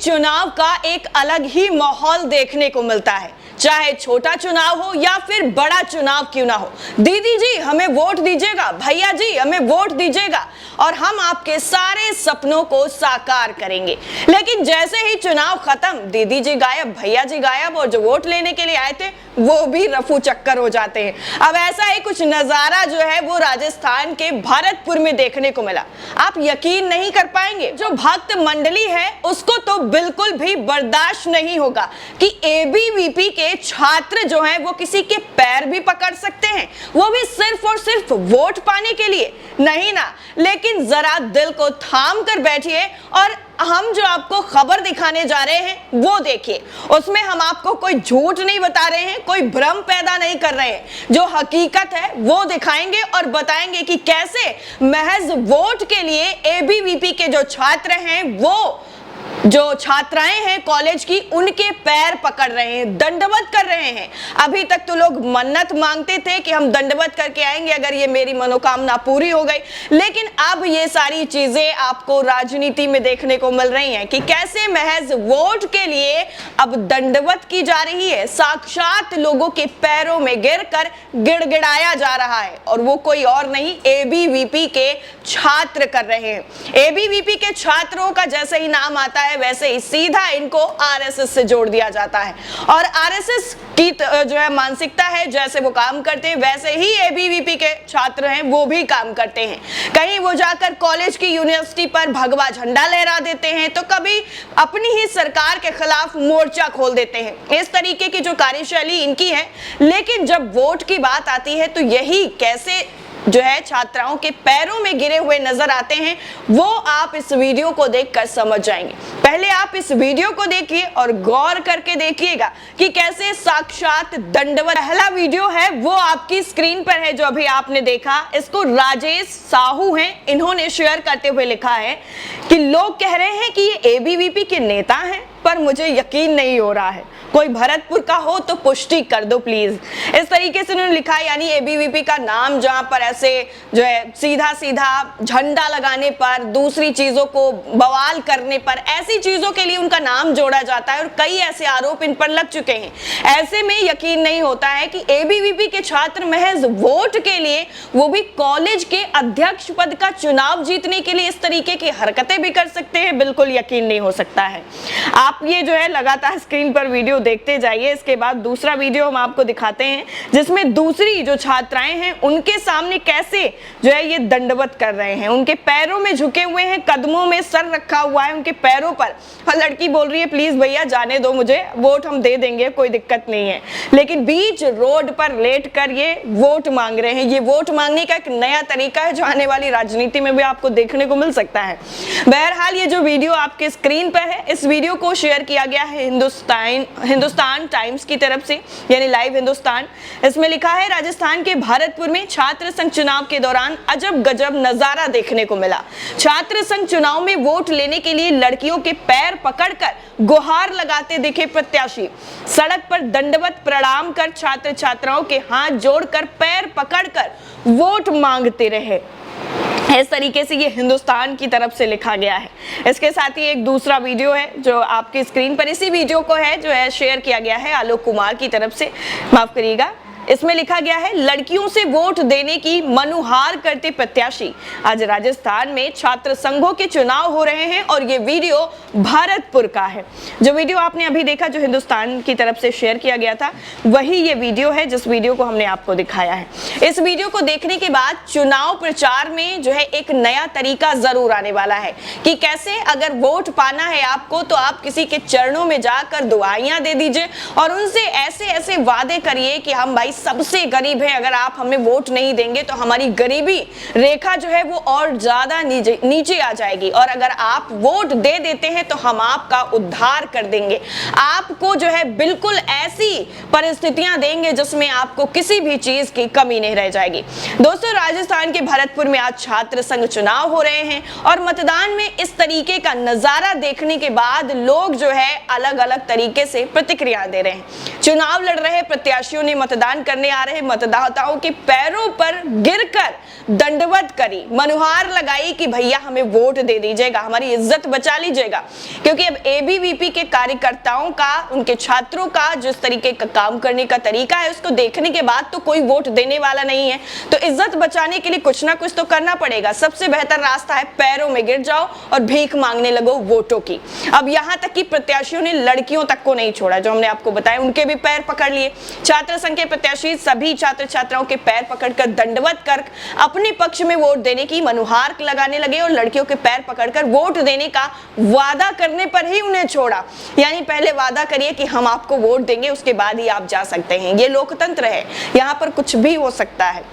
चुनाव का एक अलग ही माहौल देखने को मिलता है, चाहे छोटा चुनाव हो या फिर बड़ा चुनाव क्यों ना हो। दीदी जी हमें वोट दीजिएगा, भैया जी हमें वोट दीजिएगा और हम आपके सारे सपनों को साकार करेंगे। लेकिन जैसे ही चुनाव खत्म, दीदी जी गायब, भैया जी गायब और जो वोट लेने के लिए आए थे वो भी रफू चक्कर हो जाते हैं। अब ऐसा ही कुछ नजारा जो है वो राजस्थान के भरतपुर में देखने को मिला। आप यकीन नहीं कर पाएंगे, जो भक्त मंडली है उसको तो बिल्कुल भी बर्दाश्त नहीं होगा कि एबीवीपी के छात्र जो हैं वो किसी के पैर भी पकड़ सकते हैं, वो भी सिर्फ और सिर्फ वोट पाने के लिए। नहीं ना, लेकिन जरा दिल को थाम कर बैठिए और हम जो आपको खबर दिखाने जा रहे हैं वो देखिए। उसमें हम आपको कोई झूठ नहीं बता रहे हैं, कोई भ्रम पैदा नहीं कर रहे हैं, जो हकीकत है वो दिखाएंगे और बताएंगे कि कैसे महज वोट के लिए एबीवीपी के जो छात्र हैं, वो जो छात्राएं हैं कॉलेज की, उनके पैर पकड़ रहे हैं, दंडवत कर रहे हैं। अभी तक तो लोग मन्नत मांगते थे कि हम दंडवत करके आएंगे अगर ये मेरी मनोकामना पूरी हो गई, लेकिन अब ये सारी चीजें आपको राजनीति में देखने को मिल रही हैं कि कैसे महज वोट के लिए अब दंडवत की जा रही है। साक्षात लोगों के पैरों में गिरकर गिड़गिड़ाया जा रहा है और वो कोई और नहीं, एबीवीपी के छात्र कर रहे हैं। एबीवीपी के छात्रों का जैसे ही नाम आता है वैसे ही सीधा इनको आरएसएस से जोड़ दिया जाता है और आरएसएस की जो है मानसिकता है, जैसे वो काम करते हैं वैसे ही एबीवीपी के छात्र हैं वो भी काम करते हैं। कहीं वो जाकर कॉलेज की यूनिवर्सिटी पर भगवा झंडा लहरा देते हैं तो कभी अपनी ही सरकार के खिलाफ मोर्चा खोल देते हैं। इस तरीके की जो कार्यशैली इनकी है, लेकिन जब वोट की बात आती है तो यही कैसे जो है छात्राओं के पैरों में गिरे हुए नजर आते हैं वो आप इस वीडियो को देखकर समझ जाएंगे। पहले आप इस वीडियो को देखिए और गौर करके देखिएगा कि कैसे साक्षात दंडवत। पहला वीडियो है वो आपकी स्क्रीन पर है जो अभी आपने देखा। इसको राजेश साहू हैं, इन्होंने शेयर करते हुए लिखा है कि लोग कह रहे हैं कि ये एबीवीपी के नेता हैं, पर मुझे यकीन नहीं हो रहा है। कोई भरतपुर का हो तो पुष्टि कर दो प्लीज। इस तरीके से उन्होंने लिखा है, यानी एबीवीपी का नाम जहां पर ऐसे जो है सीधा सीधा झंडा लगाने पर, दूसरी चीजों को बवाल करने पर, ऐसी चीजों के लिए उनका नाम जोड़ा जाता है और कई ऐसे आरोप इन पर लग चुके हैं। ऐसे में यकीन नहीं होता है कि एबीवीपी के छात्र महज वोट के लिए, वो भी कॉलेज के अध्यक्ष पद का चुनाव जीतने के लिए इस तरीके की हरकतें भी कर सकते हैं। बिल्कुल यकीन नहीं हो सकता है। आप ये जो है लगातार स्क्रीन पर वीडियो देखते जाइए। इसके बाद दूसरा वीडियो हम आपको दिखाते हैं जिसमें दूसरी जो छात्राएं हैं उनके सामने कैसे जो है ये दंडवत कर रहे हैं, उनके पैरों में झुके हुए हैं, कदमों में सर रखा हुआ है उनके पैरों पर, और लड़की बोल रही है प्लीज भैया जाने दो मुझे, वोट हम दे देंगे, कोई दिक्कत नहीं है। लेकिन बीच रोड पर लेट कर ये वोट मांग रहे हैं। ये वोट मांगने का एक नया तरीका है जो आने वाली राजनीति में भी आपको देखने को मिल सकता है। बहरहाल ये जो वीडियो आपके स्क्रीन पर है, इस वीडियो को शेयर किया गया है हिंदुस्तान टाइम्स की तरफ से, यानी लाइव हिंदुस्तान। इसमें लिखा है राजस्थान के भरतपुर में छात्र संघ चुनाव के दौरान अजब गजब नजारा देखने को मिला। छात्र संघ चुनाव में वोट लेने के लिए लड़कियों के पैर पकड़कर गुहार लगाते दिखे प्रत्याशी। सड़क पर दंडवत प्रणाम कर छात्र छात्राओं के हाथ जोड़कर पैर पकड़कर वोट मांगते रहे। इस तरीके से ये हिंदुस्तान की तरफ से लिखा गया है। इसके साथ ही एक दूसरा वीडियो है जो आपकी स्क्रीन पर इसी वीडियो को है जो है शेयर किया गया है आलोक कुमार की तरफ से, माफ करिएगा। इसमें लिखा गया है लड़कियों से वोट देने की मनुहार करते प्रत्याशी। आज राजस्थान में छात्र संघों के चुनाव हो रहे हैं और ये वीडियो भरतपुर का है। जो वीडियो आपने अभी देखा जो हिंदुस्तान की तरफ से शेयर किया गया था, वही ये वीडियो है जिस वीडियो को हमने आपको दिखाया है। इस वीडियो को देखने के बाद चुनाव प्रचार में जो है एक नया तरीका जरूर आने वाला है कि कैसे अगर वोट पाना है आपको तो आप किसी के चरणों में जाकर दुआइयां दे दीजिए और उनसे ऐसे ऐसे वादे करिए कि हम भाई सबसे गरीब है, अगर आप हमें वोट नहीं देंगे तो हमारी गरीबी रेखा जो है वो और ज्यादा नीचे आ जाएगी, और अगर आप वोट दे देते हैं तो हम आपका उद्धार कर देंगे, आपको जो है बिल्कुल ऐसी परिस्थितियां देंगे जिसमें आपको किसी भी चीज की कमी नहीं रह जाएगी। दोस्तों, राजस्थान के भरतपुर में आज छात्र संघ चुनाव हो रहे हैं और मतदान में इस तरीके का नजारा देखने के बाद लोग जो है अलग अलग तरीके से प्रतिक्रिया दे रहे हैं। चुनाव लड़ रहे प्रत्याशियों ने मतदान करने आ रहे मतदाताओं के पैरों पर गिरकर दंडवत करी, मनुहार लगाई कि भैया हमें वोट दे दीजिएगा, हमारी इज्जत बचा लीजिएगा। क्योंकि अब एबीवीपी के कार्यकर्ताओं का, उनके छात्रों का जिस तरीके का काम करने का तरीका है, उसको देखने के बाद तो कोई वोट देने वाला नहीं है। तो इज्जत बचाने के लिए कुछ ना कुछ तो करना पड़ेगा। सबसे बेहतर रास्ता है पैरों में गिर जाओ और भीख मांगने लगो वोटों की। अब यहां तक कि प्रत्याशियों ने लड़कियों तक को नहीं छोड़ा, जो हमने आपको बताया, उनके भी पैर पकड़ लिए। छात्र संघ के प्रत्याशी सभी छात्र छात्राओं के पैर पकड़कर दंडवत कर अपने पक्ष में वोट देने की मनुहार लगाने लगे और लड़कियों के पैर पकड़कर वोट देने का वादा करने पर ही उन्हें छोड़ा। यानी पहले वादा करिए कि हम आपको वोट देंगे, उसके बाद ही आप जा सकते हैं। ये लोकतंत्र है, यहाँ पर कुछ भी हो सकता है।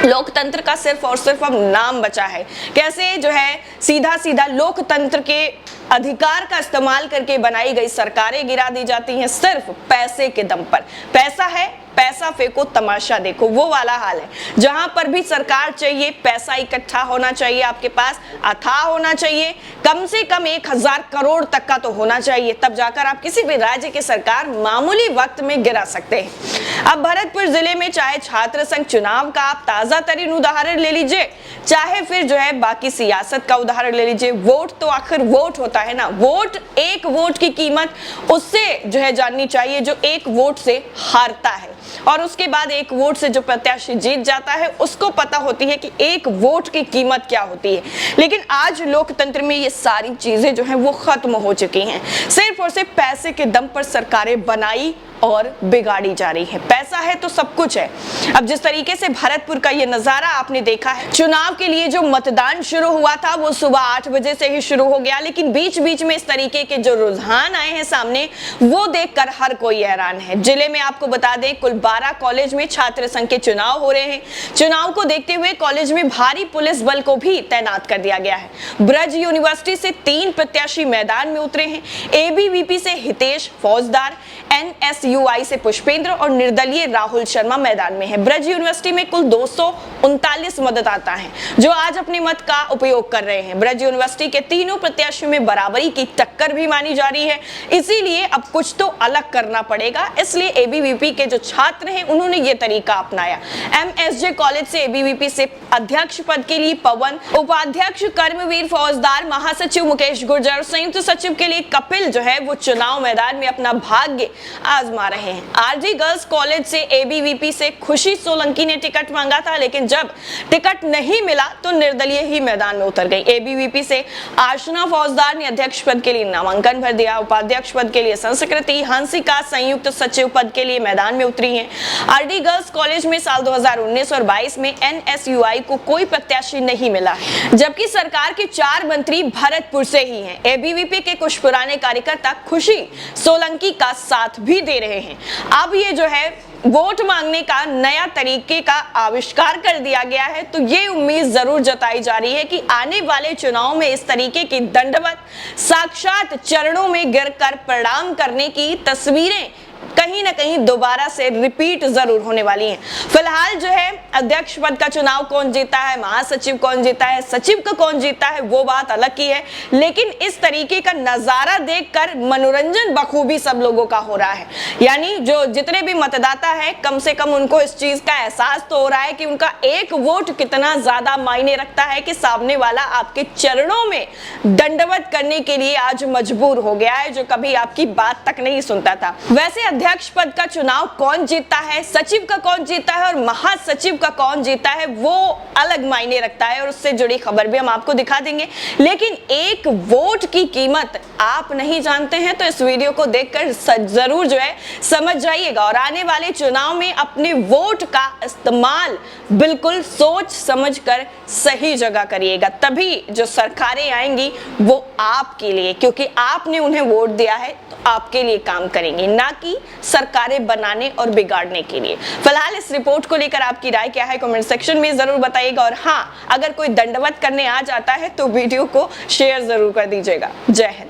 लोकतंत्र का सिर्फ और सिर्फ अब नाम बचा है। कैसे जो है सीधा सीधा लोकतंत्र के अधिकार का इस्तेमाल करके बनाई गई सरकारें गिरा दी जाती हैं सिर्फ पैसे के दम पर। पैसा है, पैसा फेंको तमाशा देखो, वो वाला हाल है। जहां पर भी सरकार चाहिए, पैसा इकट्ठा होना चाहिए, आपके पास अथाह होना चाहिए, कम से कम 1000 करोड़ तक का तो होना चाहिए, तब जाकर आप किसी भी राज्य की सरकार मामूली वक्त में गिरा सकते हैं। अब भरतपुर जिले में चाहे छात्र संघ चुनाव का आप ताजा तरीन उदाहरण ले लीजिए, चाहे फिर जो है बाकी सियासत का उदाहरण ले लीजिए, वोट तो आखिर वोट होता है ना। वोट, एक वोट की कीमत उससे जो है जाननी चाहिए जो एक वोट से हारता है, और उसके बाद एक वोट से जो प्रत्याशी जीत जाता है उसको पता होती है कि एक वोट की कीमत क्या होती है। लेकिन आज लोकतंत्र में ये सारी चीजें जो हैं वो खत्म हो चुकी हैं। सिर्फ और सिर्फ पैसे के दम पर सरकारें बनाई और बिगाड़ी जा रही है। पैसा है तो सब कुछ है। अब जिस तरीके से भरतपुर का ये नजारा आपने देखा है, चुनाव के लिए जो मतदान शुरू हुआ था वो सुबह 8 बजे से ही शुरू हो गया, लेकिन बीच बीच में इस तरीके के जो रुझान आए हैं सामने, वो देखकर हर कोई हैरान है। जिले में आपको बता दें कुल 12 कॉलेज में छात्र संघ के चुनाव हो रहे हैं। चुनाव को देखते हुए कॉलेज में भारी पुलिस बल को भी तैनात कर दिया गया है। ब्रज यूनिवर्सिटी से 3 प्रत्याशी मैदान में उतरे हैं। एबीवीपी से हितेश फौजदार, एनएसयूआई से पुष्पेंद्र और निर्दलीय राहुल शर्मा मैदान में है। ब्रज यूनिवर्सिटी में कुल 239 मतदाता हैं जो आज अपने मत का उपयोग कर रहे हैं। ब्रज यूनिवर्सिटी के तीनों प्रत्याशियों में बराबरी की टक्कर भी मानी जा रही है, इसीलिए अब कुछ तो अलग करना पड़ेगा। इसलिए एबीवीपी के जो छात्र हैं उन्होंने ये तरीका अपनाया। एमएसजे कॉलेज से एबीवीपी से अध्यक्ष पद के लिए पवन, उपाध्यक्ष कर्मवीर फौजदार, महासचिव मुकेश गुर्जर, संयुक्त सचिव के लिए कपिल जो है वो चुनाव मैदान में अपना भाग्य आजमा रहे हैं। आरजी गर्ल्स कॉलेज से एबीवीपी से खुशी सोलंकी ने टिकट मांगा था, लेकिन जब टिकट नहीं मिला तो निर्दलीय ही मैदान में उतर गई। एबीवीपी से आशना फौजदार ने अध्यक्ष पद के लिए नामांकन भर दिया। उपाध्यक्ष पद के लिए संस्कृति हंसिका संयुक्त सचिव पद के लिए मैदान में उतरी हैं। आरडी गर्ल्स कॉलेज में साल 2019 और 22 में एनएसयूआई को कोई प्रत्याशी नहीं मिला, जबकि सरकार के 4 मंत्री भरतपुर से ही हैं। एबीवीपी के कुछ पुराने कार्यकर्ता खुशी सोलंकी का साथ भी दे रहे हैं। अब ये जो है वोट मांगने का नया तरीके का आविष्कार कर दिया गया है, तो ये उम्मीद जरूर जताई जा रही है कि आने वाले चुनाव में इस तरीके की दंडवत, साक्षात चरणों में गिरकर प्रणाम करने की तस्वीरें कहीं ना कहीं दोबारा से रिपीट जरूर होने वाली हैं। फिलहाल जो है अध्यक्ष पद का चुनाव कौन जीता है, महासचिव कौन जीता है, सचिव का कौन जीता है, वो बात अलग की है, लेकिन इस तरीके का नजारा देखकर मनोरंजन बखूबी सब लोगों का हो रहा है। यानी जो जितने भी मतदाता हैं, कम से कम उनको इस चीज का एहसास तो हो रहा है कि उनका एक वोट कितना ज्यादा मायने रखता है, कि सामने वाला आपके चरणों में दंडवत करने के लिए आज मजबूर हो गया है, जो कभी आपकी बात तक नहीं सुनता था। वैसे अध्यक्ष पद का चुनाव कौन जीता है, सचिव का कौन जीता है और महासचिव का कौन जीता है, वो अलग मायने रखता है और उससे जुड़ी खबर भी हम आपको दिखा देंगे। लेकिन एक वोट की कीमत आप नहीं जानते हैं तो इस वीडियो को देखकर जरूर जो है समझ जाइएगा, और आने वाले चुनाव में अपने वोट का इस्तेमाल बिल्कुल सोच समझकर सही जगह करिएगा। तभी जो सरकारें आएंगी वो आपके लिए, क्योंकि आपने उन्हें वोट दिया है तो आपके लिए काम करेंगे, ना कि सरकारें बनाने और बिगाड़ने के लिए। फिलहाल इस रिपोर्ट को लेकर आपकी राय क्या है कमेंट सेक्शन में जरूर बताइएगा, और हाँ, अगर कोई दंडवत करने आ जाता है तो वीडियो को शेयर जरूर कर दीजिएगा। जय हिंद।